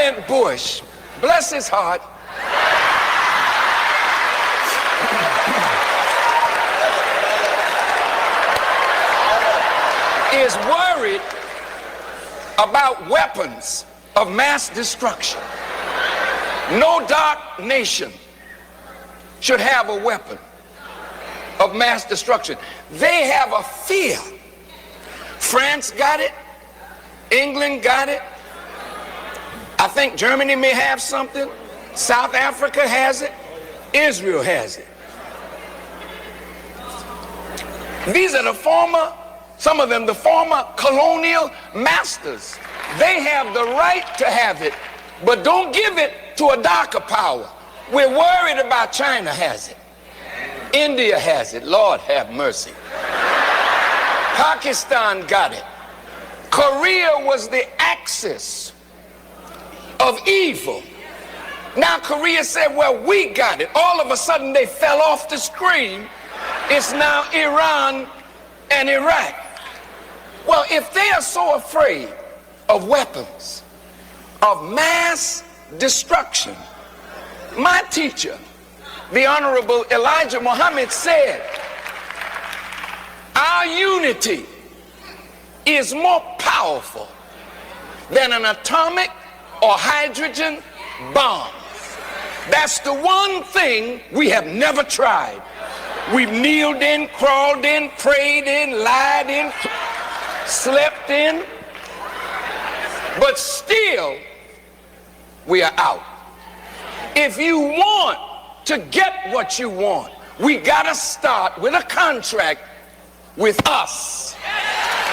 President Bush, bless his heart, is worried about weapons of mass destruction. No dark nation should have a weapon of mass destruction. They have a fear. France got it. England got it. I think Germany may have something. South Africa has it. Israel has it. These are some of them, the former colonial masters. They have the right to have it, but don't give it to a darker power. We're worried about China has it. India has it. Lord have mercy. Pakistan got it. Korea was the axis of evil. Now Korea said, well, we got it. All of a sudden they fell off the screen. It's now Iran and Iraq. Well, if they are so afraid of weapons of mass destruction, my teacher, the Honorable Elijah Muhammad, said, our unity is more powerful than an atomic or hydrogen bomb. That's the one thing we have never tried. We've kneeled in, crawled in, prayed in, lied in, slept in, but still we are out. If you want to get what you want, we gotta start with a contract with us.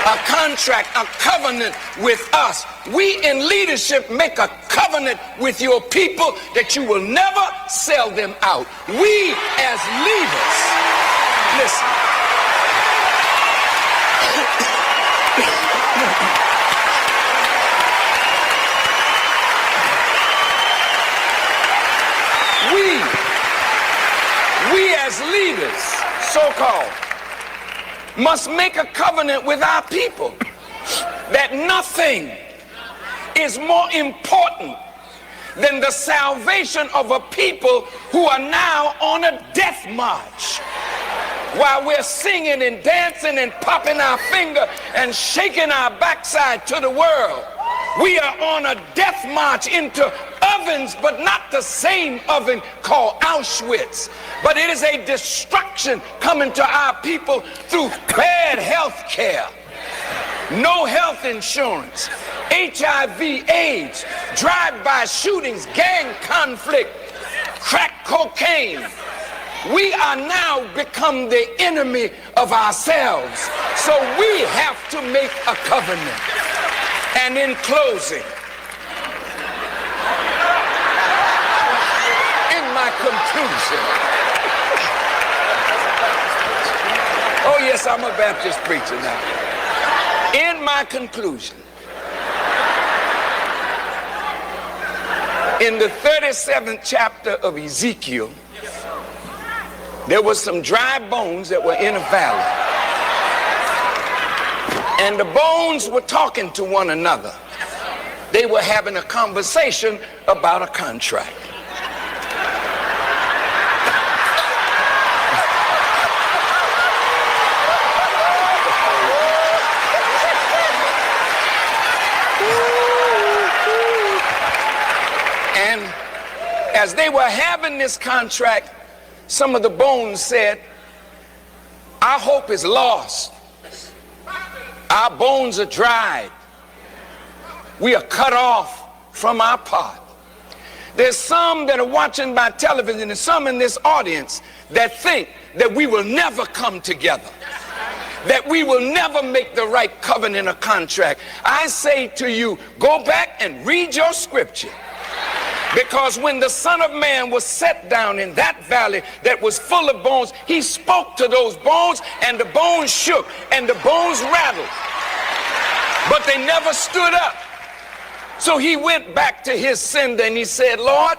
A contract, a covenant with us. We in leadership make a covenant with your people that you will never sell them out. We as leaders, listen. We as leaders, so-called, must make a covenant with our people that nothing is more important than the salvation of a people who are now on a death march. While we're singing and dancing and popping our finger and shaking our backside to the world, we are on a death march into ovens, but not the same oven called Auschwitz. But it is a destruction coming to our people through bad health care, no health insurance, HIV, AIDS, drive-by shootings, gang conflict, crack cocaine. We are now become the enemy of ourselves. So we have to make a covenant. And in closing, in my conclusion, oh yes, I'm a Baptist preacher now. In my conclusion, in the 37th chapter of Ezekiel, there was some dry bones that were in a valley. And the bones were talking to one another. They were having a conversation about a contract. And as they were having this contract, some of the bones said, our hope is lost. Our bones are dried. We are cut off from our pot. There's some that are watching by television and some in this audience that think that we will never come together, that we will never make the right covenant or contract. I say to you, go back and read your scripture. Because when the Son of Man was set down in that valley that was full of bones, he spoke to those bones and the bones shook and the bones rattled. But they never stood up. So he went back to his sender and he said, Lord,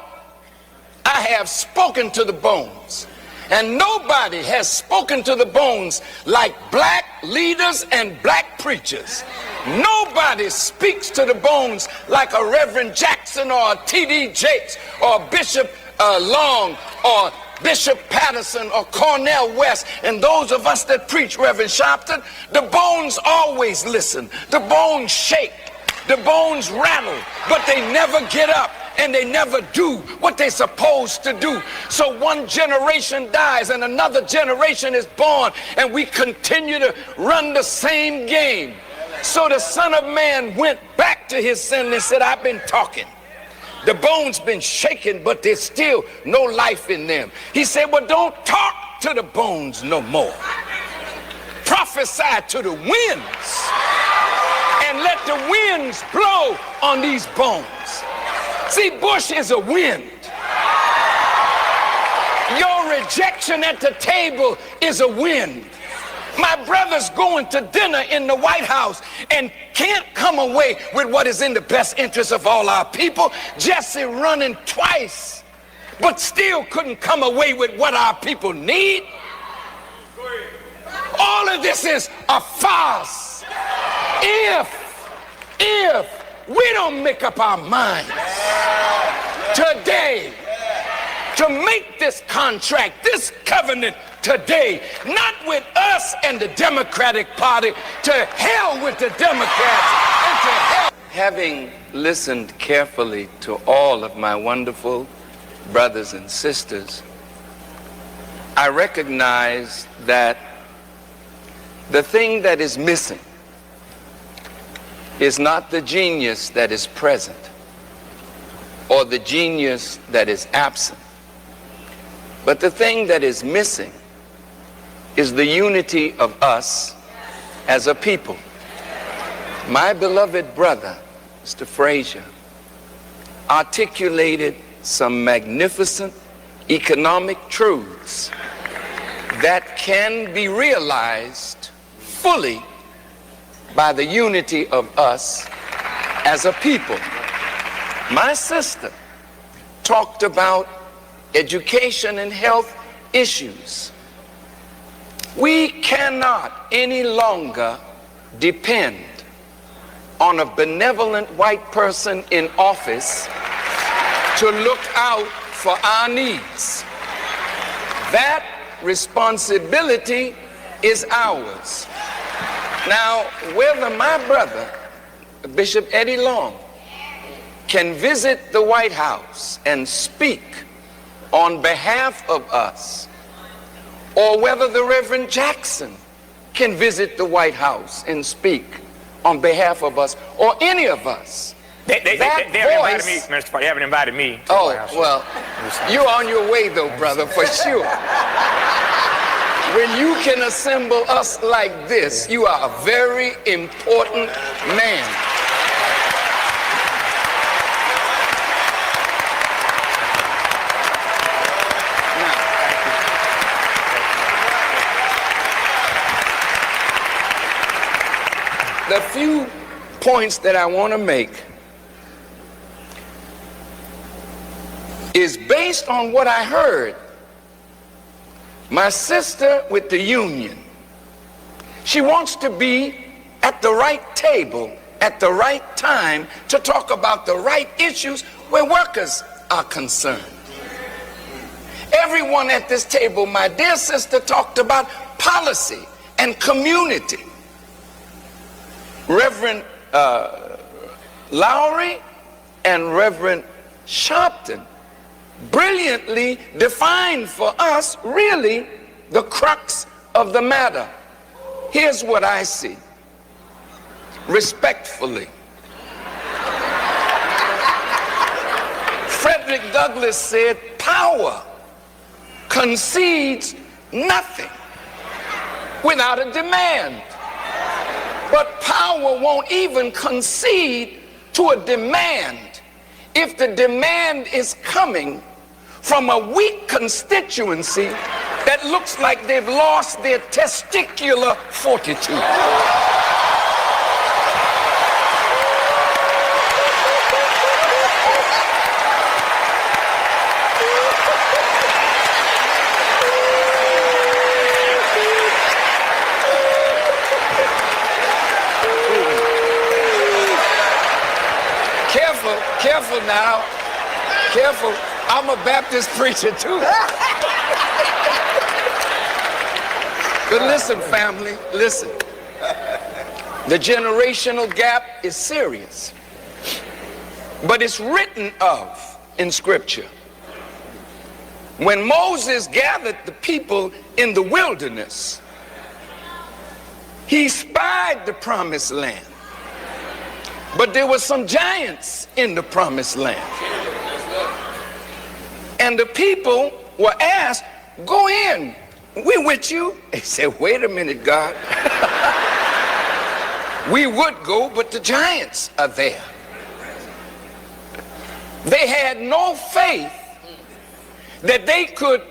I have spoken to the bones And nobody has spoken to the bones like black leaders and black preachers. Nobody speaks to the bones like a Reverend Jackson or a T.D. Jakes or Bishop Long or Bishop Patterson or Cornel West. And those of us that preach, Reverend Sharpton, the bones always listen. The bones shake. The bones rattle. But they never get up. And they never do what they're supposed to do. So one generation dies and another generation is born, and we continue to run the same game. So the Son of Man went back to his sin and said, I've been talking. The bones been shaken, but there's still no life in them. He said, well, don't talk to the bones no more. Prophesy to the winds and let the winds blow on these bones. See, Bush is a wind. Your rejection at the table is a wind. My brother's going to dinner in the White House and can't come away with what is in the best interest of all our people. Jesse running twice, but still couldn't come away with what our people need. All of this is a farce. If we don't make up our minds today to make this contract, this covenant today, not with us and the Democratic Party, to hell with the Democrats and to hell. Having listened carefully to all of my wonderful brothers and sisters, I recognize that the thing that is missing is not the genius that is present or the genius that is absent, but the thing that is missing is the unity of us as a people. My beloved brother, Mr. Frazier, articulated some magnificent economic truths that can be realized fully by the unity of us as a people. My sister talked about education and health issues. We cannot any longer depend on a benevolent white person in office to look out for our needs. That responsibility is ours. Now, whether my brother, Bishop Eddie Long, can visit the White House and speak on behalf of us, or whether the Reverend Jackson can visit the White House and speak on behalf of us, or any of us, They haven't invited me, Mr. Farrakhan. They haven't invited me to the White House. Well, you're on your way though, brother, for sure. When you can assemble us like this, you are a very important man. Now, the few points that I want to make is based on what I heard. My sister with the union, she wants to be at the right table at the right time to talk about the right issues where workers are concerned. Everyone at this table, my dear sister, talked about policy and community. Reverend Lowry and Reverend Sharpton brilliantly defined for us really the crux of the matter. Here's what I see. Respectfully, Frederick Douglass said, power concedes nothing without a demand. But power won't even concede to a demand if the demand is coming from a weak constituency that looks like they've lost their testicular fortitude. Careful now. Careful. I'm a Baptist preacher too. But listen, family, listen. The generational gap is serious. But it's written of in Scripture. When Moses gathered the people in the wilderness, he spied the promised land. But there were some giants in the promised land. And the people were asked, go in, we're with you. They said, wait a minute, God. We would go, but the giants are there. They had no faith that they could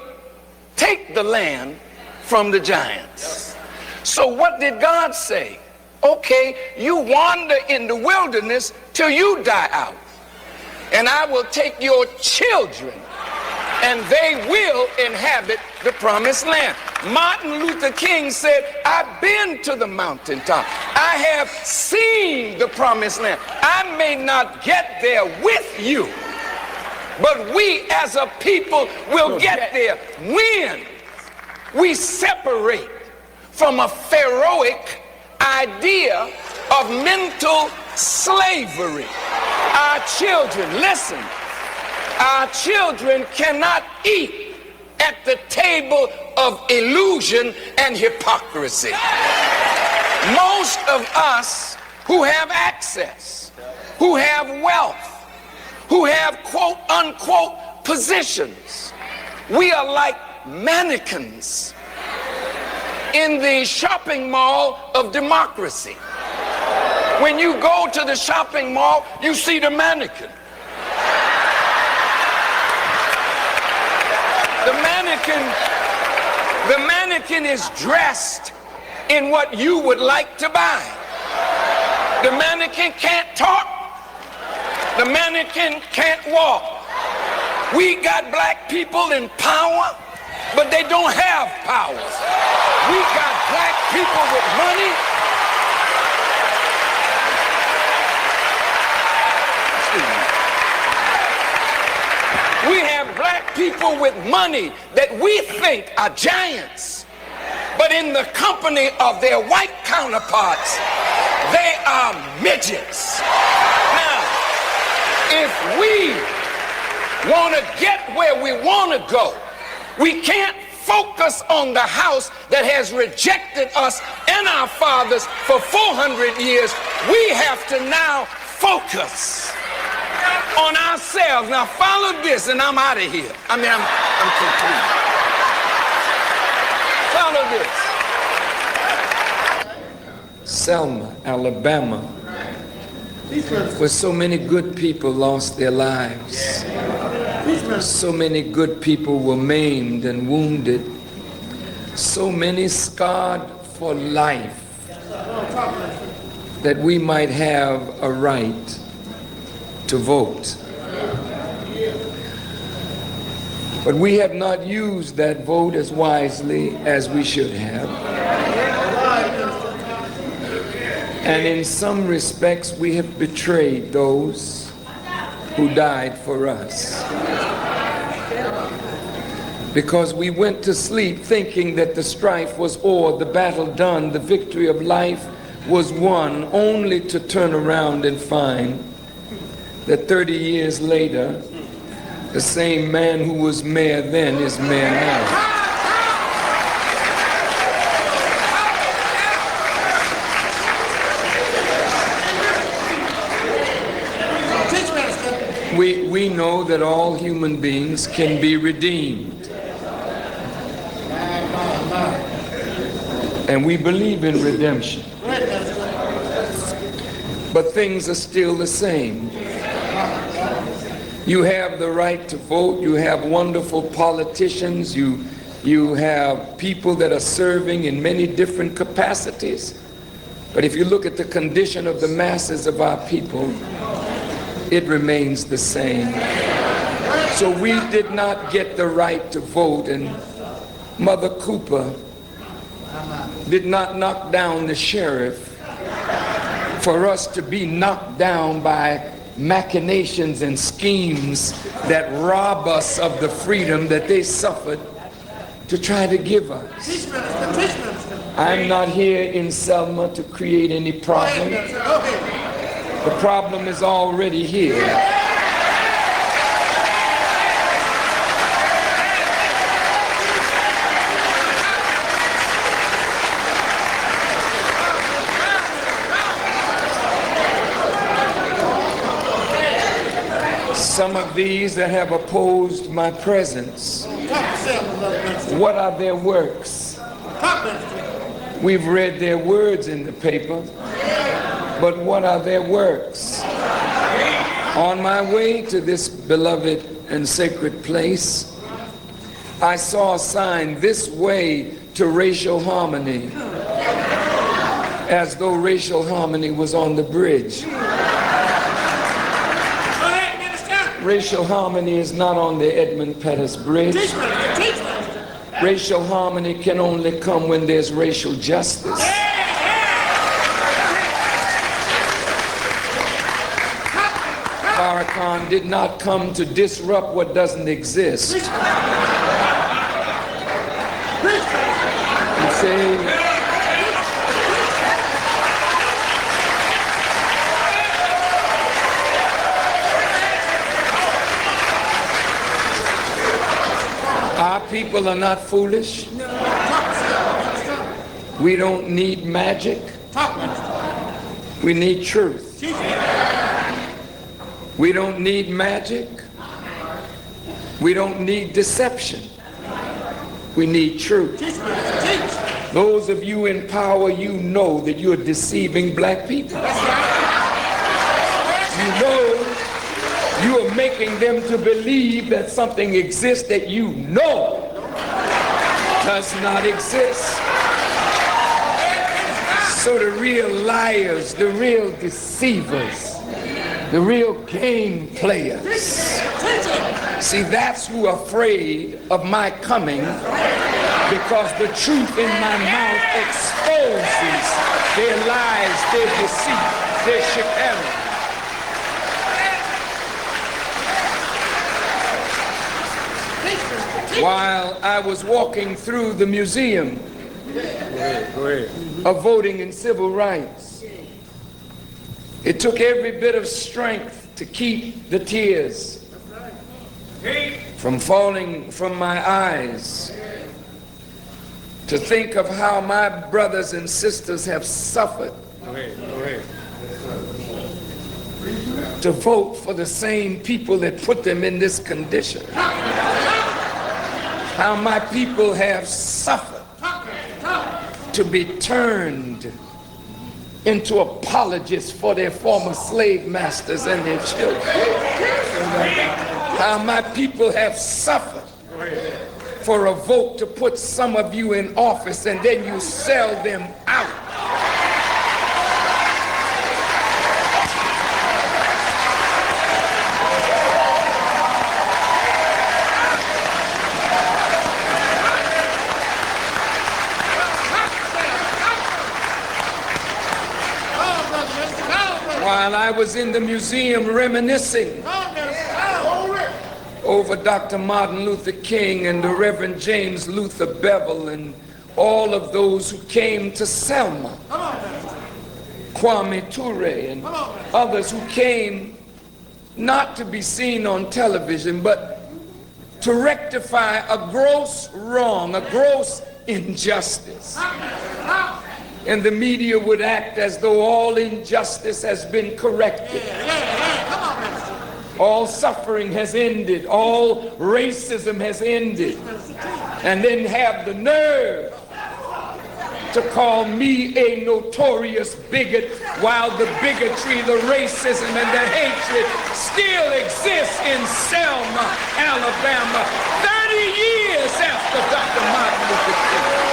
take the land from the giants. So what did God say? Okay, you wander in the wilderness till you die out. And I will take your children and they will inhabit the promised land. Martin Luther King said, I've been to the mountaintop. I have seen the promised land. I may not get there with you, but we as a people will get there when we separate from a pharaohic idea of mental slavery. Our children, listen, our children cannot eat at the table of illusion and hypocrisy. Most of us who have access, who have wealth, who have quote unquote positions, we are like mannequins in the shopping mall of democracy. When you go to the shopping mall, you see the mannequin. The mannequin is dressed in what you would like to buy. The mannequin can't talk. The mannequin can't walk. We got black people in power, but they don't have power. We got black people with money. We have black people with money that we think are giants, but in the company of their white counterparts, they are midgets. Now, if we want to get where we want to go, we can't focus on the house that has rejected us and our fathers for 400 years. We have to now focus on ourselves. Now follow this and I'm out of here. I'm complete. Follow this. Selma, Alabama, where so many good people lost their lives. So many good people were maimed and wounded. So many scarred for life that we might have a right to vote. But we have not used that vote as wisely as we should have. And in some respects, we have betrayed those who died for us. Because we went to sleep thinking that the strife was o'er, the battle done, the victory of life was won, only to turn around and find that 30 years later, the same man who was mayor then is mayor now. We know that all human beings can be redeemed. And we believe in redemption. But things are still the same. You have the right to vote. You have wonderful politicians. You have people that are serving in many different capacities. But if you look at the condition of the masses of our people, it remains the same. So we did not get the right to vote, and Mother Cooper did not knock down the sheriff for us to be knocked down by machinations and schemes that rob us of the freedom that they suffered to try to give us. I'm not here in Selma to create any problem. The problem is already here. Some of these that have opposed my presence, what are their works? We've read their words in the paper, but what are their works? On my way to this beloved and sacred place, I saw a sign, "This way to racial harmony," as though racial harmony was on the bridge. Racial harmony is not on the Edmund Pettus Bridge. Racial harmony can only come when there's racial justice. Farrakhan did not come to disrupt what doesn't exist. You see? Our people are not foolish. We don't need magic. We need truth. We don't need magic. We don't need deception. We need truth. Those of you in power, you know that you're deceiving black people. You know you are making them to believe that something exists that you know does not exist. So the real liars, the real deceivers, the real game players, see, that's who are afraid of my coming, because the truth in my mouth exposes their lies, their deceit, their chicanery. While I was walking through the museum of voting and civil rights, it took every bit of strength to keep the tears from falling from my eyes, to think of how my brothers and sisters have suffered to vote for the same people that put them in this condition. How my people have suffered to be turned into apologists for their former slave masters and their children. How my people have suffered for a vote to put some of you in office and then you sell them out. While I was in the museum reminiscing over Dr. Martin Luther King and the Reverend James Luther Bevel and all of those who came to Selma, Kwame Ture and others who came not to be seen on television, but to rectify a gross wrong, a gross injustice. And the media would act as though all injustice has been corrected. All suffering has ended. All racism has ended. And then have the nerve to call me a notorious bigot, while the bigotry, the racism, and the hatred still exists in Selma, Alabama, 30 years after Dr. Martin Luther King.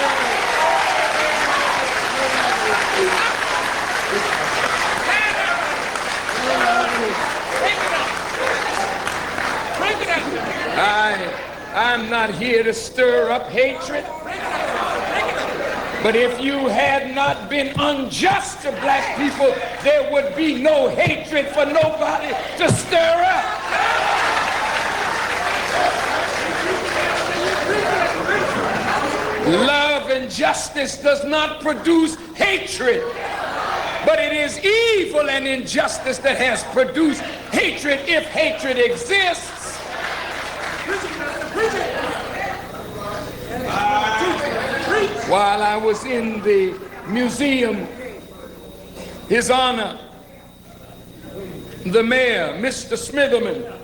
I'm not here to stir up hatred. But if you had not been unjust to black people, there would be no hatred for nobody to stir up. Love and justice does not produce hatred, but it is evil and injustice that has produced hatred if hatred exists. While I was in the museum, His Honor, the mayor, Mr. Smitherman,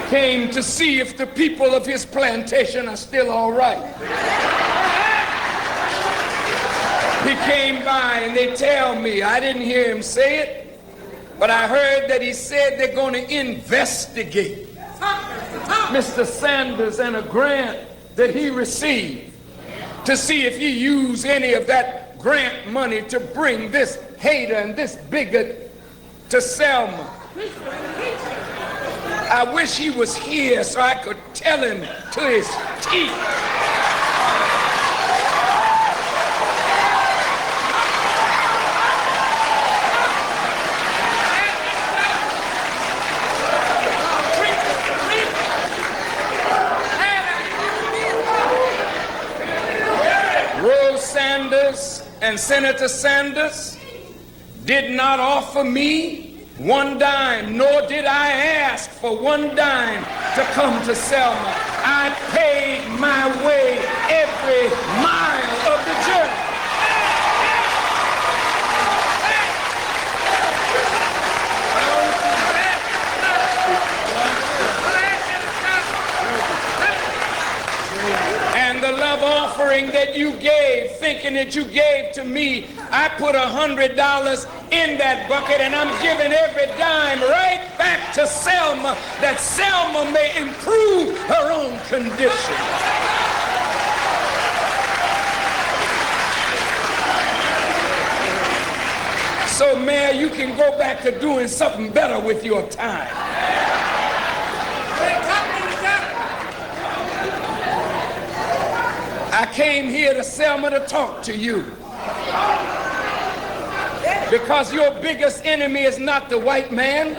came to see if the people of his plantation are still all right. He came by and they tell me, I didn't hear him say it, but I heard that he said they're going to investigate Mr. Sanders and a grant that he received to see if he used any of that grant money to bring this hater and this bigot to Selma. I wish he was here so I could tell him to his teeth. Sanders and Senator Sanders did not offer me one dime, nor did I ask for one dime to come to Selma. I paid my way every mile of the journey. And the love offering that you gave, thinking that you gave to me, I put $100 in that bucket, and I'm giving every dime right back to Selma, that Selma may improve her own condition. So, Mayor, you can go back to doing something better with your time. I came here to Selma to talk to you. Because your biggest enemy is not the white man.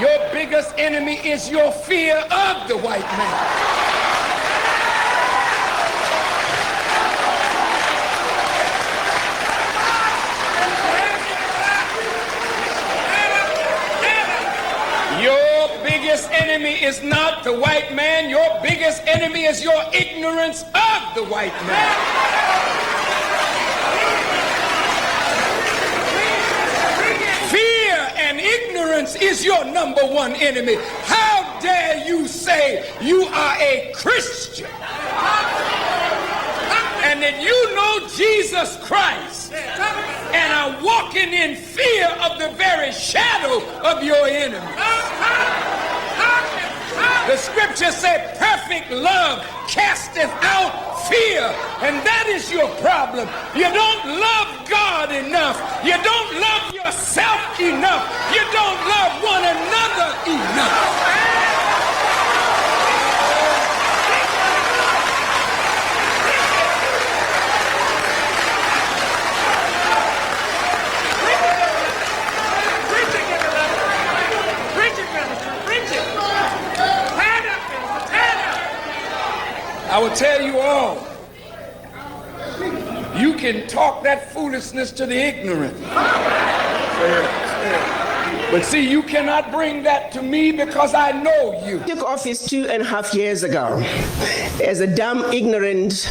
Your biggest enemy is your fear of the white man. Your biggest enemy is not the white man. Your biggest enemy is your ignorance of the white man. Fear and ignorance is your number one enemy. How dare you say you are a Christian and that you know Jesus Christ and are walking in fear of the very shadow of your enemy? The scripture said perfect love casteth out fear, and that is your problem. You don't love God enough. You don't love yourself enough. You don't love one another enough. I will tell you all, you can talk that foolishness to the ignorant. But see, you cannot bring that to me because I know you. I took office 2.5 years ago as a dumb, ignorant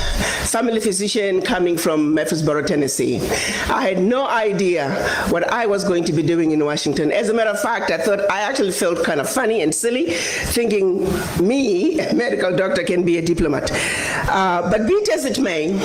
family physician coming from Murfreesboro, Tennessee. I had no idea what I was going to be doing in Washington. As a matter of fact, I actually felt kind of funny and silly, thinking me, a medical doctor, can be a diplomat. But be it as it may,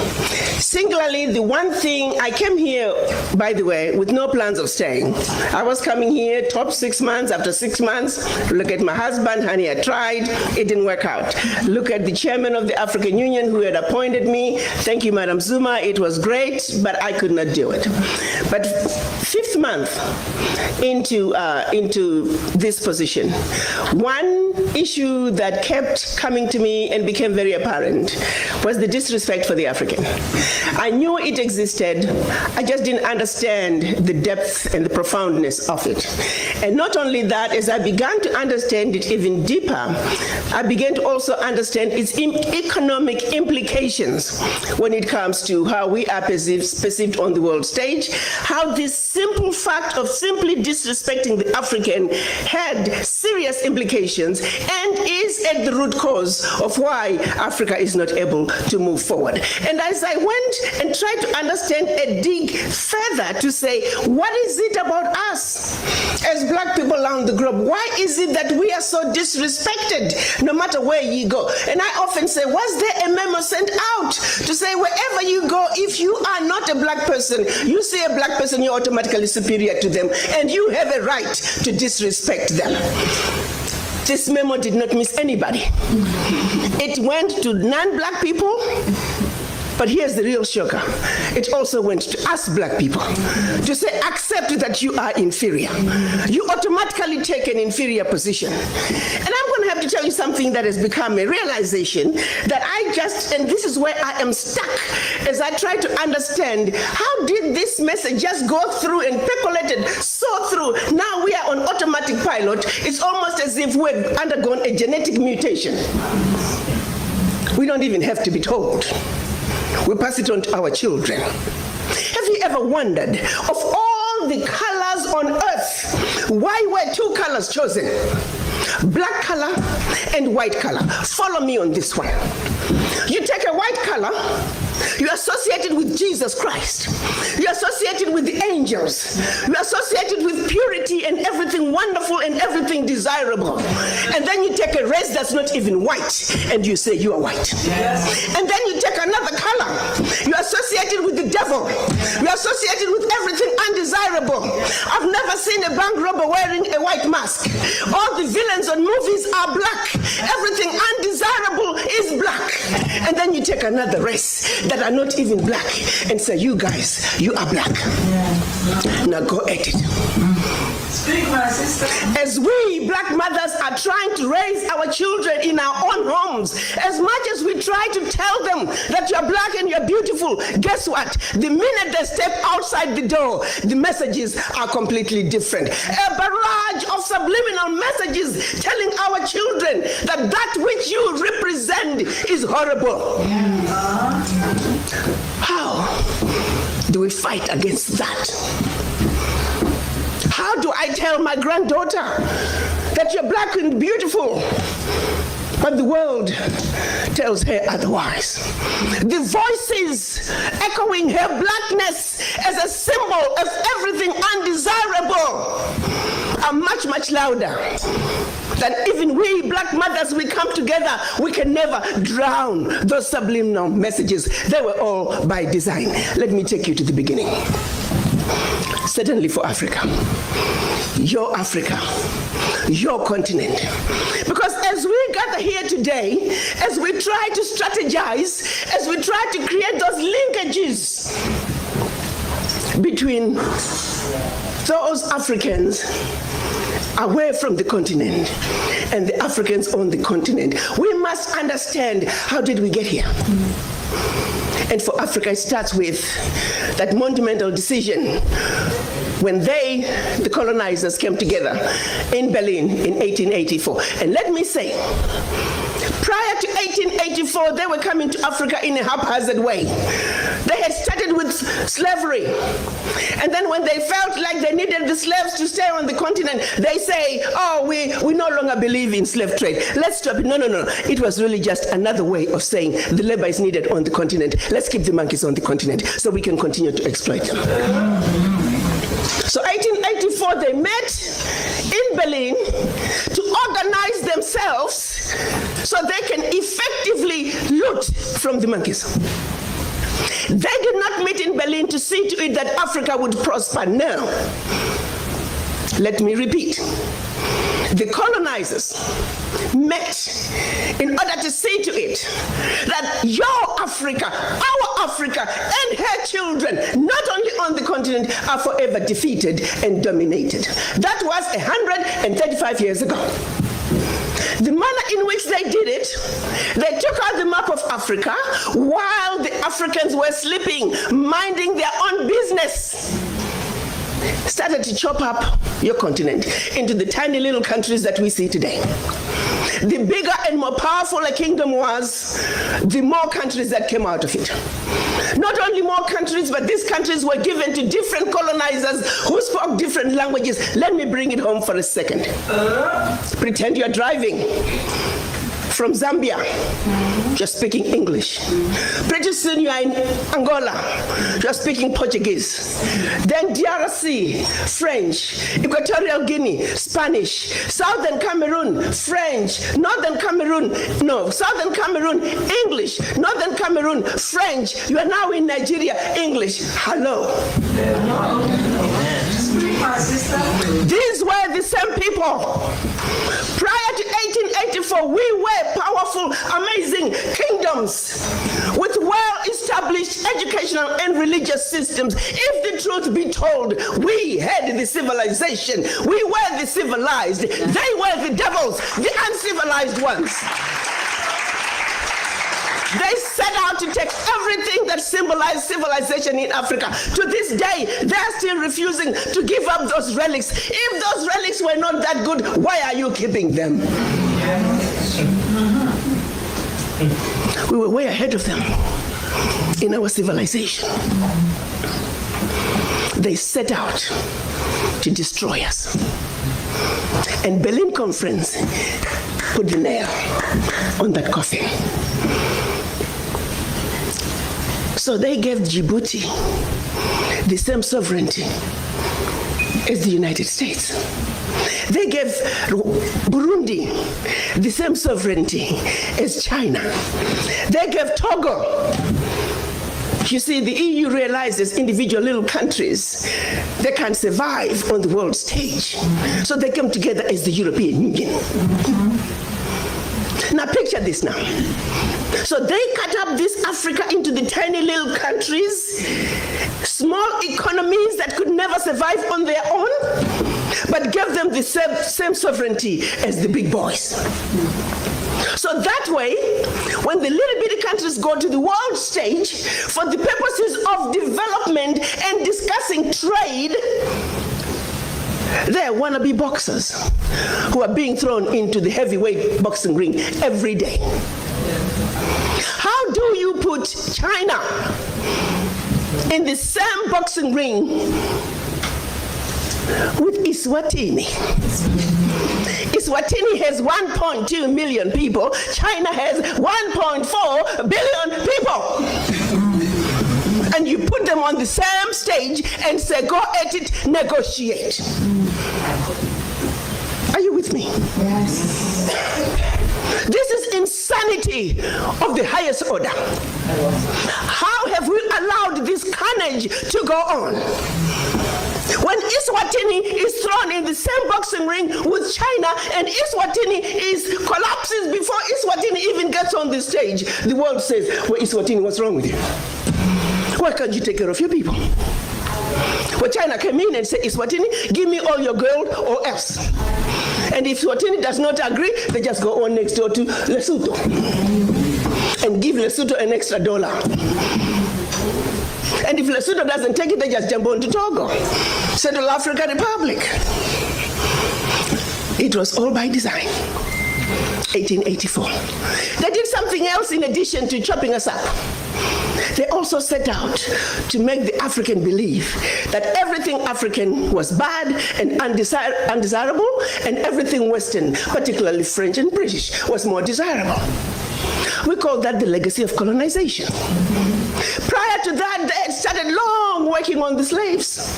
singularly, the one thing, I came here, by the way, with no plans of staying. I was coming here the top 6 months. After 6 months, look at my husband, honey, I tried, it didn't work out. Look at the chairman of the African Union who had appointed me. Thank you, Madam Zuma, it was great, but I could not do it. But 5th month into this position, one issue that kept coming to me and became very apparent was the disrespect for the African. I knew it existed, I just didn't understand the depth and the profoundness of it. And not only that, as I began to understand it even deeper, I began to also understand its economic implications when it comes to how we are perceived on the world stage, how this simple fact of simply disrespecting the African had serious implications and is at the root cause of why Africa is not able to move forward. And as I went and tried to understand and dig further to say, what is it about us as black people around the globe? Why is it that we are so disrespected no matter where you go? And I often say, was there a memo sent out to say wherever you go, if you are not a black person, you see a black person, you're automatically superior to them and you have a right to disrespect them? This memo did not miss anybody. It went to non-black people, but here's the real shocker. It also went to us black people to say, accept that you are inferior. You automatically take an inferior position. And I'm going to have to tell you something that has become a realization that and this is where I am stuck as I try to understand, how did this message just go through and percolated so through? Now we are on automatic pilot. It's almost as if we've undergone a genetic mutation. We don't even have to be told. We pass it on to our children. Have you ever wondered, of all the colors on earth, why were 2 colors chosen? Black color and white color. Follow me on this one. You take a white color, you associate it with Jesus Christ. You associate it with the angels. You associate it with purity and everything wonderful and everything desirable. And then you take a race that's not even white and you say you are white. Yes. And then you take another color. You associate it with the devil. You associate it with everything undesirable. I've never seen a bank robber wearing a white mask. All the villains on movies are black. Everything undesirable is black. And then you take another race that are not even black and say, you guys, you are black. Yeah. Now go at it. Speak, my sister. As we black mothers are trying to raise our children in our own homes, as much as we try to tell them that you're black and you're beautiful, guess what? The minute they step outside the door, the messages are completely different. A barrage of subliminal messages telling our children that that which you represent is horrible. Yeah. How do we fight against that? How do I tell my granddaughter that you're black and beautiful, but the world tells her otherwise? The voices echoing her blackness as a symbol of everything undesirable are much, much louder than even we black mothers, we come together, we can never drown those subliminal messages. They were all by design. Let me take you to the beginning. Certainly for Africa, your continent. Because as we gather here today, as we try to strategize, as we try to create those linkages between those Africans away from the continent and the Africans on the continent, we must understand, how did we get here? And for Africa, it starts with that monumental decision when the colonizers, came together in Berlin in 1884. And let me say, prior to 1884, they were coming to Africa in a haphazard way. They had started with slavery. And then when they felt like they needed the slaves to stay on the continent, they say, oh, we no longer believe in slave trade. Let's stop it. No. It was really just another way of saying the labor is needed on the continent. Let's keep the monkeys on the continent so we can continue to exploit them. So 1884, they met in Berlin to organize themselves so they can effectively loot from the monkeys. They did not meet in Berlin to see to it that Africa would prosper. No. Let me repeat. The colonizers met in order to see to it that your Africa, our Africa, and her children, not only on the continent, are forever defeated and dominated. That was 135 years ago. The manner in which they did it, they took out the map of Africa while the Africans were sleeping, minding their own business. Started to chop up your continent into the tiny little countries that we see today. The bigger and more powerful a kingdom was, the more countries that came out of it. Not only more countries, but these countries were given to different colonizers who spoke different languages. Let me bring it home for a second. Pretend you're driving from Zambia, you're speaking English. Pretty soon you're in Angola, you're speaking Portuguese. Then DRC, French. Equatorial Guinea, Spanish. Southern Cameroon, French. Southern Cameroon, English. Northern Cameroon, French. You are now in Nigeria, English. Hello. These were the same people. Prior to 1884, we were powerful, amazing kingdoms with well-established educational and religious systems. If the truth be told, we had the civilization. We were the civilized. They were the devils, the uncivilized ones. They set out to take everything that symbolized civilization in Africa. To this day, they're still refusing to give up those relics. If those relics were not that good, why are you keeping them? We were way ahead of them in our civilization. They set out to destroy us. And Berlin Conference put the nail on that coffin. So they gave Djibouti the same sovereignty as the United States. They gave Burundi the same sovereignty as China. They gave Togo. You see, the EU realizes individual little countries, they can't survive on the world stage. So they came together as the European Union. Now picture this now. So they cut up this Africa into the tiny little countries, small economies that could never survive on their own, but gave them the same sovereignty as the big boys. So that way, when the little bitty countries go to the world stage for the purposes of development and discussing trade, they're wannabe boxers who are being thrown into the heavyweight boxing ring every day. How do you put China in the same boxing ring with Eswatini? Eswatini has 1.2 million people. China has 1.4 billion people. And you put them on the same stage and say, go at it, negotiate. Are you with me? Yes. This is insanity of the highest order. How have we allowed this carnage to go on? When Eswatini is thrown in the same boxing ring with China and Eswatini collapses before Eswatini even gets on the stage, the world says, well, Eswatini, what's wrong with you? Why can't you take care of your people? Well, China came in and said, Eswatini, give me all your gold or else. And if Eswatini does not agree, they just go on next door to Lesotho and give Lesotho an extra $1. And if Lesotho doesn't take it, they just jump on to Togo, Central African Republic. It was all by design. 1884. They did something else in addition to chopping us up. They also set out to make the African believe that everything African was bad and undesirable, and everything Western, particularly French and British, was more desirable. We call that the legacy of colonization. Prior to that, they had started long working on the slaves.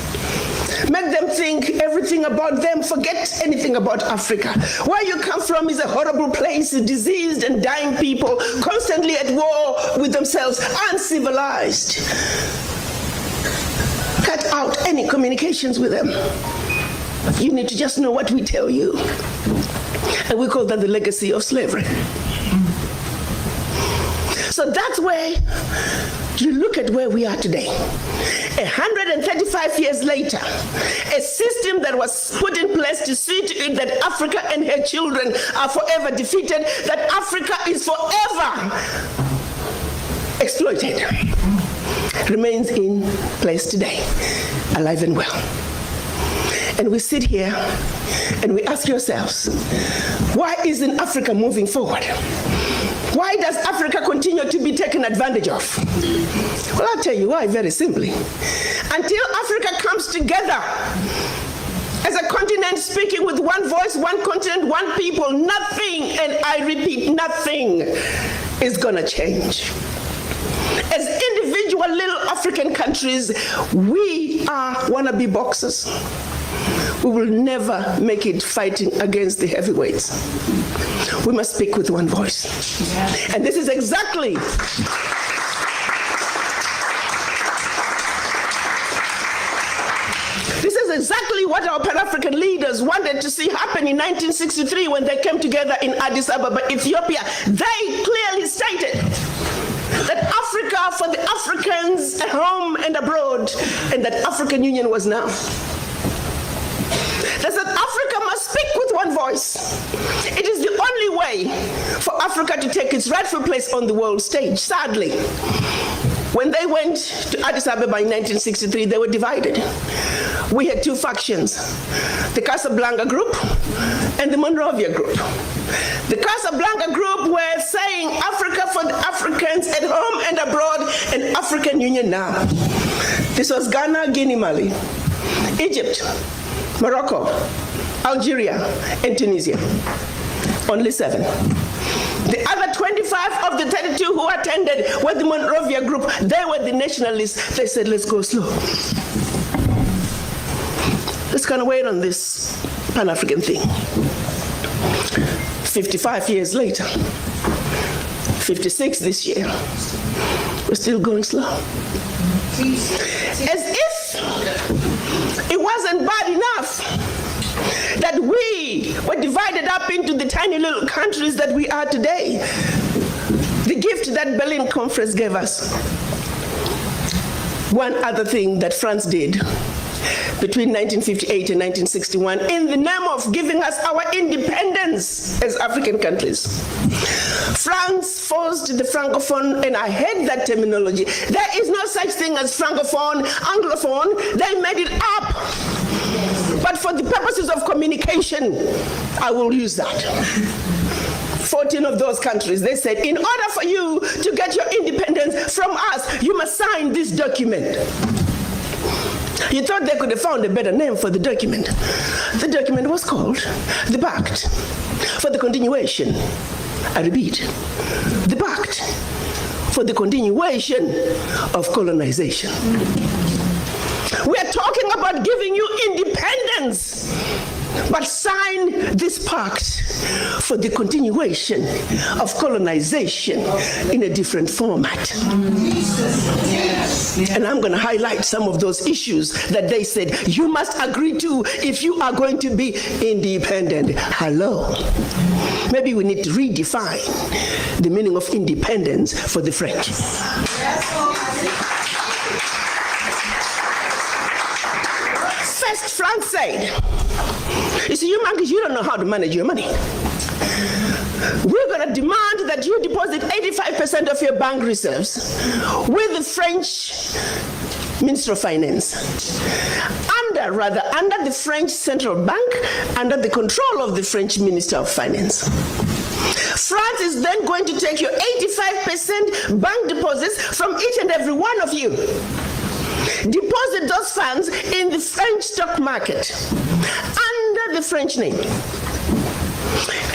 Make them think everything about them, forget anything about Africa. Where you come from is a horrible place, diseased and dying people, constantly at war with themselves, uncivilized. Cut out any communications with them. You need to just know what we tell you. And we call that the legacy of slavery. So that's where you look at where we are today. 135 years later, a system that was put in place to see to it that Africa and her children are forever defeated, that Africa is forever exploited, remains in place today, alive and well. And we sit here and we ask ourselves, why isn't Africa moving forward? Why does Africa continue to be taken advantage of? Well, I'll tell you why, very simply. Until Africa comes together as a continent speaking with one voice, one continent, one people, nothing, and I repeat, nothing is gonna change. As individual little African countries, we are wannabe boxers. We will never make it fighting against the heavyweights. We must speak with one voice. Yeah. And this is exactly what our Pan-African leaders wanted to see happen in 1963 when they came together in Addis Ababa, Ethiopia. They clearly stated that Africa for the Africans at home and abroad, and that African Union was now. That said, Africa must speak with one voice. It is the only way for Africa to take its rightful place on the world stage. Sadly, when they went to Addis Ababa in 1963, they were divided. We had two factions, the Casablanca group and the Monrovia group. The Casablanca group were saying Africa for the Africans at home and abroad, and African Union now. This was Ghana, Guinea, Mali, Egypt, Morocco, Algeria, and Tunisia. Only 7. The other 25 of the 32 who attended were the Monrovia group. They were the nationalists. They said, let's go slow. Let's kind of wait on this Pan-African thing. 55 years later, 56 this year, we're still going slow. As if it wasn't bad enough that we were divided up into the tiny little countries that we are today. The gift that Berlin Conference gave us. One other thing that France did between 1958 and 1961 in the name of giving us our independence as African countries. France forced the Francophone, and I hate that terminology. There is no such thing as Francophone, Anglophone. They made it up. But for the purposes of communication, I will use that. 14 of those countries, they said, in order for you to get your independence from us, you must sign this document. You thought they could have found a better name for the document. The document was called the Pact for the Continuation. I repeat, the Pact for the Continuation of Colonization. We are talking about giving you independence, but sign this pact for the continuation of colonization in a different format. And I'm going to highlight some of those issues that they said you must agree to if you are going to be independent. Hello. Maybe we need to redefine the meaning of independence for the French. First, France said, you see, you monkeys, you don't know how to manage your money. We're going to demand that you deposit 85% of your bank reserves with the French Minister of Finance. Under the French Central Bank, under the control of the French Minister of Finance. France is then going to take your 85% bank deposits from each and every one of you. Deposit those funds in the French stock market under the French name.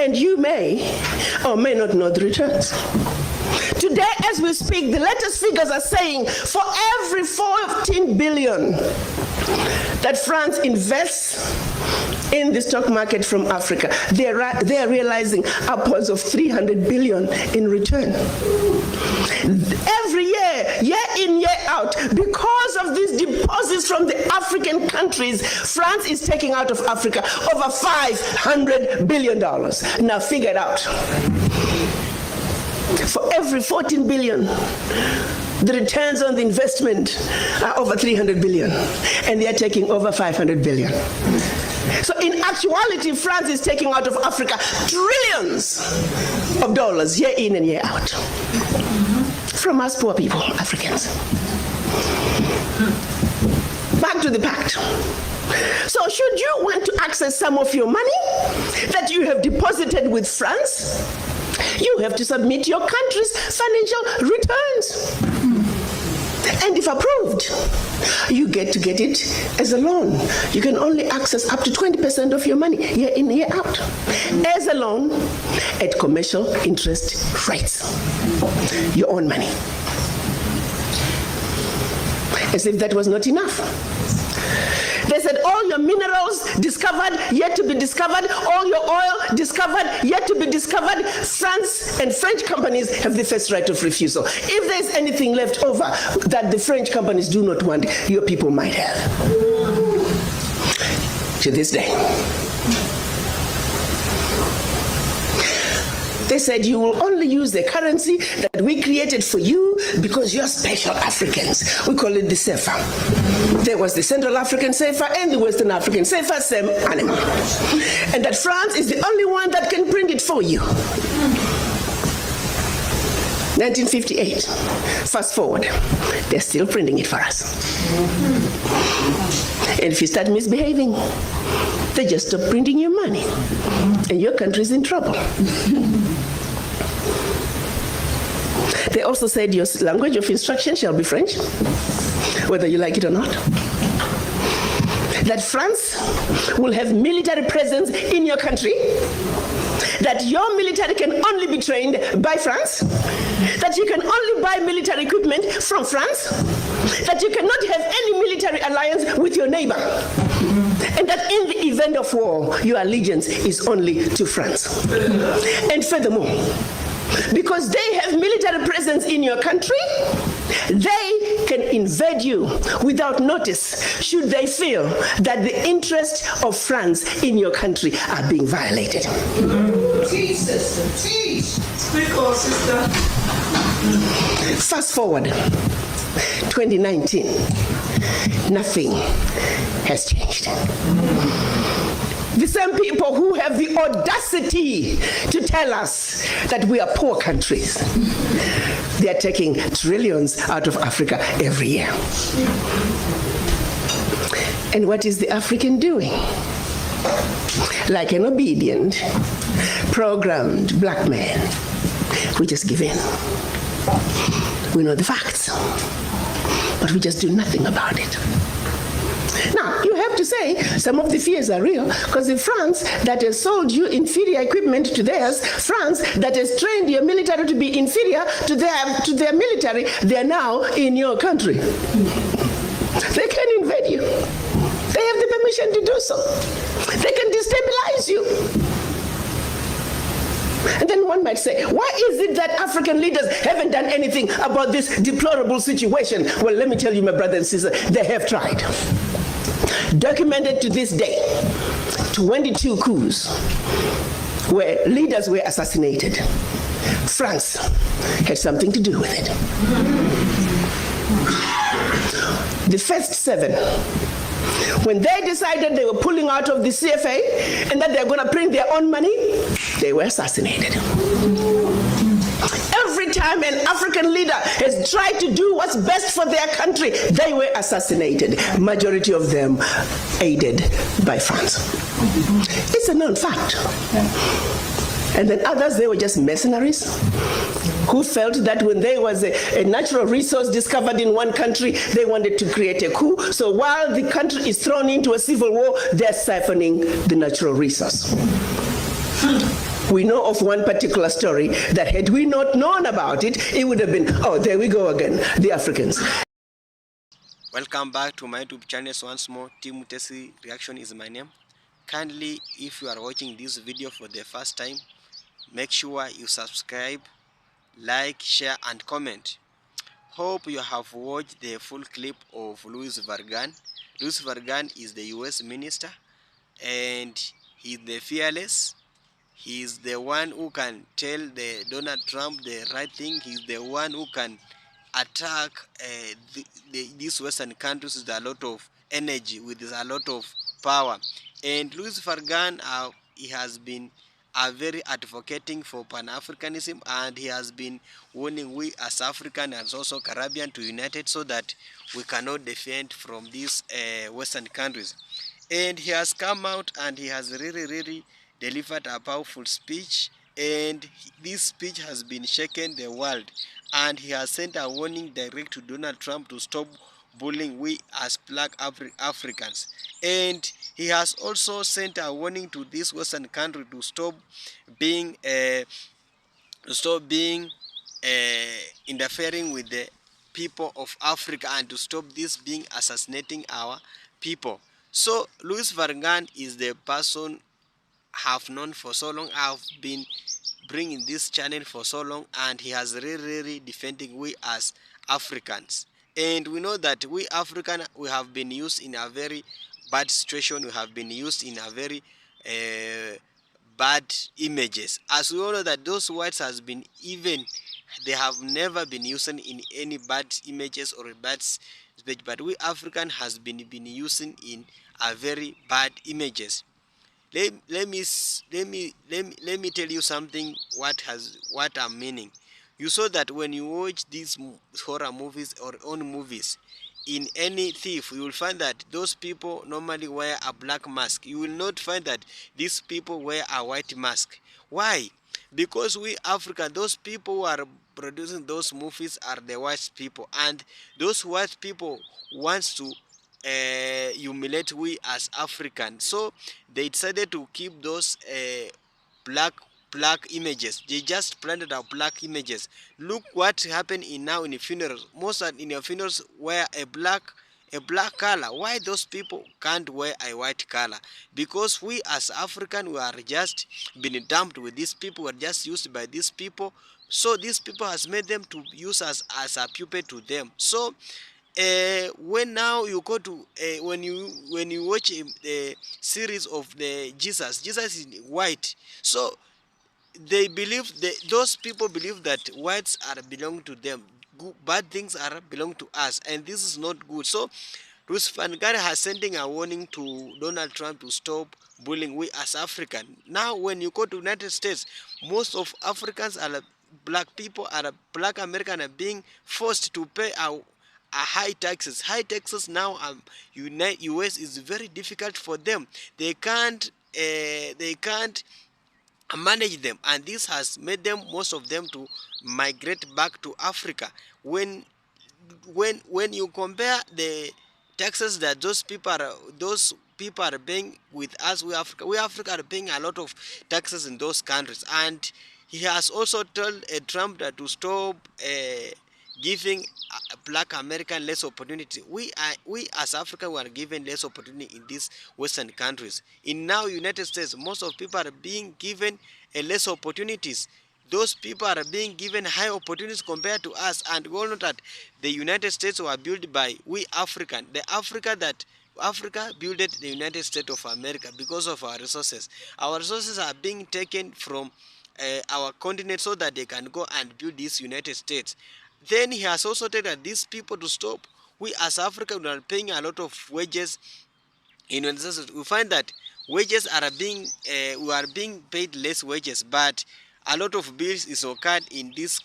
And you may or may not know the returns. Today, as we speak, the latest figures are saying for every 14 billion that France invests in the stock market from Africa. They're realizing upwards of 300 billion in return. Every year in, year out, because of these deposits from the African countries, France is taking out of Africa over $500 billion. Now figure it out. For every 14 billion, the returns on the investment are over 300 billion, and they are taking over 500 billion. So in actuality, France is taking out of Africa trillions of dollars year in and year out from us poor people, Africans. Back to the pact. So should you want to access some of your money that you have deposited with France, you have to submit your country's financial returns. And if approved, you get to get it as a loan. You can only access up to 20% of your money year in, year out as a loan at commercial interest rates. Your own money. As if that was not enough. They said all your minerals discovered, yet to be discovered, all your oil discovered, yet to be discovered. France and French companies have the first right of refusal. If there's anything left over that the French companies do not want, your people might have. To this day. They said you will only use the currency that we created for you because you're special Africans. We call it the CFA. There was the Central African CFA and the Western African CFA, same animal. And that France is the only one that can print it for you. 1958. Fast forward. They're still printing it for us. And if you start misbehaving, they just stop printing your money. And your country's in trouble. They also said your language of instruction shall be French, whether you like it or not. That France will have military presence in your country, that your military can only be trained by France, that you can only buy military equipment from France, that you cannot have any military alliance with your neighbor, and that in the event of war, your allegiance is only to France. And furthermore, because they have military presence in your country, they can invade you without notice should they feel that the interests of France in your country are being violated. Teach, sister, teach. Speak on, sister. Fast forward, 2019, nothing has changed. The same people who have the audacity to tell us that we are poor countries, they are taking trillions out of Africa every year. And what is the African doing? Like an obedient, programmed black man, we just give in. We know the facts, but we just do nothing about it. Now, you have to say some of the fears are real, because in France that has sold you inferior equipment to theirs, France that has trained your military to be inferior to their military, they are now in your country. They can invade you. They have the permission to do so. They can destabilize you. And then one might say, why is it that African leaders haven't done anything about this deplorable situation? Well, let me tell you, my brother and sister, they have tried. Documented to this day, 22 coups where leaders were assassinated. France had something to do with it. The first 7, when they decided they were pulling out of the CFA and that they're going to print their own money, they were assassinated. Every time an African leader has tried to do what's best for their country, they were assassinated. Majority of them aided by France. It's a known fact. And then others, they were just mercenaries who felt that when there was a natural resource discovered in one country, they wanted to create a coup. So while the country is thrown into a civil war, they're siphoning the natural resource. We know of one particular story that had we not known about it, it would have been, oh, there we go again, the Africans. Welcome back to my YouTube channel once more. Team Mutesi Reaction is my name. Kindly, if you are watching this video for the first time, make sure you subscribe, like, share and comment. Hope you have watched the full clip of Louis Vargan. Louis Vargan is the US minister, and he's the fearless. He's the one who can tell the Donald Trump the right thing. He's the one who can attack these Western countries with a lot of energy, with a lot of power. And Louis Fargan, he has been very advocating for Pan-Africanism, and he has been warning we as African and also Caribbean to unite so that we cannot defend from these Western countries. And he has come out and he has really delivered a powerful speech, and this speech has been shaken the world, and he has sent a warning direct to Donald Trump to stop bullying we as black Africans. And he has also sent a warning to this Western country to stop being interfering with the people of Africa, and to stop this being assassinating our people. So Louis Vargan is the person have known for so long. I've been bringing this channel for so long, and he has really defending we as Africans. And we know that we African, we have been used in a very bad situation. We have been used in a very bad images. As we all know that those whites has been even, they have never been using in any bad images or bad speech, but we African has been using in a very bad images. Let me tell you something what I'm meaning. You saw that when you watch these horror movies or own movies, in any thief, you will find that those people normally wear a black mask. You will not find that these people wear a white mask. Why? Because we Africa, those people who are producing those movies are the white people, and those white people wants to humiliate we as Africans. So they decided to keep those black images. They just planted our black images. Look what happened in now in the funerals. Most in your funerals wear a black color. Why those people can't wear a white color? Because we as African, we are just been dumped with these people. We are just used by these people. So these people has made them to use us as a puppet to them. So when now you go to when you watch a series of the Jesus is white. So they believe, those people believe that whites are belong to them, bad things are belong to us, and this is not good. So Ruth Van Gaal has sending a warning to Donald Trump to stop bullying we as African. Now when you go to United States, most of Africans are black people, are black American, are being forced to pay a high taxes. High taxes now, US is very difficult for them. They can't manage them, and this has made them, most of them, to migrate back to Africa. When you compare the taxes that those people are paying with us, we Africa are paying a lot of taxes in those countries. And he has also told Trump that to stop giving black American less opportunity. We as Africa, we are given less opportunity in these Western countries. In now United States, most of people are being given less opportunities. Those people are being given high opportunities compared to us, and we all know that the United States were built by we African. Africa built the United States of America because of our resources. Our resources are being taken from our continent so that they can go and build this United States. Then he has also told that these people to stop. We as Africa, we are paying a lot of wages. In we find that wages are being we are being paid less wages, but a lot of bills is occurred in this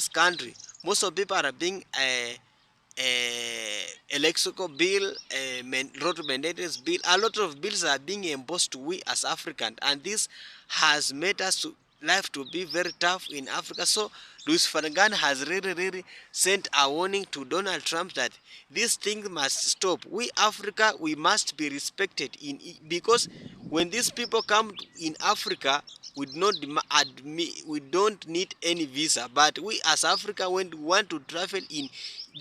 country. Most of people are being electrical bill, road maintenance bill. A lot of bills are being imposed to we as Africans, and this has made us to life to be very tough in Africa. So Louis Farrakhan has really sent a warning to Donald Trump that this thing must stop. We Africa, we must be respected because when these people come in Africa, we don't need any visa. But we as Africa, when we want to travel in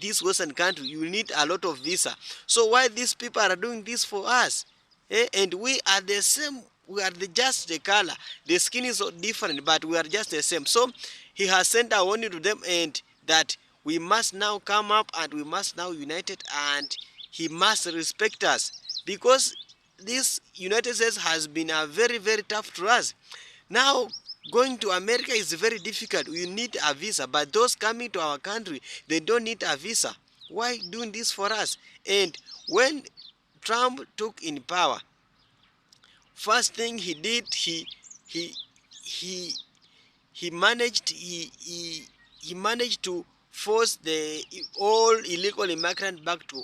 this Western country, you need a lot of visa. So why these people are doing this for us? And we are the same. We are just the color. The skin is so different, but we are just the same. So he has sent a warning to them, and that we must now come up and we must now unite it, and he must respect us, because this United States has been a very, very tough to us. Now, going to America is very difficult. You need a visa, but those coming to our country, they don't need a visa. Why doing this for us? And when Trump took in power, first thing he did, he he he managed he managed to force the all illegal immigrants back to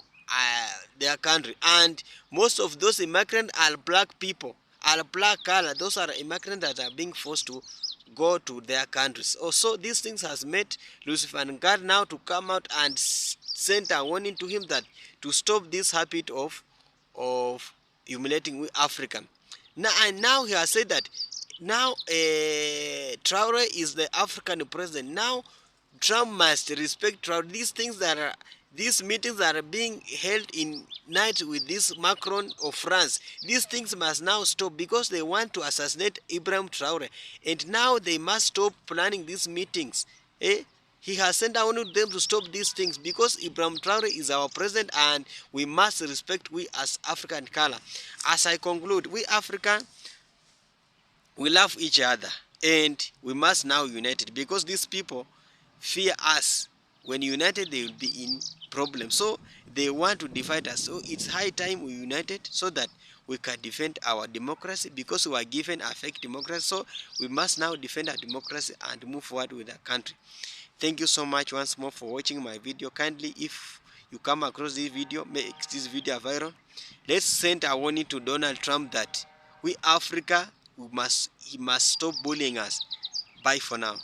their country, and most of those immigrants are black people, are black color. Those are immigrants that are being forced to go to their countries. Also, these things has made Lucifer and God now to come out and send a warning to him that to stop this habit of humiliating with African. Now, and now he has said that now Traore is the African president. Now Trump must respect Traore. These things that are these meetings that are being held in night with this Macron of France, these things must now stop, because they want to assassinate Ibrahim Traore, and now they must stop planning these meetings. He has sent down to them to stop these things, because Ibrahim Traore is our president, and we must respect we as African color. As I conclude, we African, we love each other, and we must now unite it, because these people fear us. When united, they will be in problems, so they want to divide us. So it's high time we united, so that we can defend our democracy, because we are given a fake democracy. So we must now defend our democracy and move forward with our country. Thank you so much once more for watching my video. Kindly, if you come across this video, make this video viral. Let's send a warning to Donald Trump that we Africa, he must stop bullying us. Bye for now.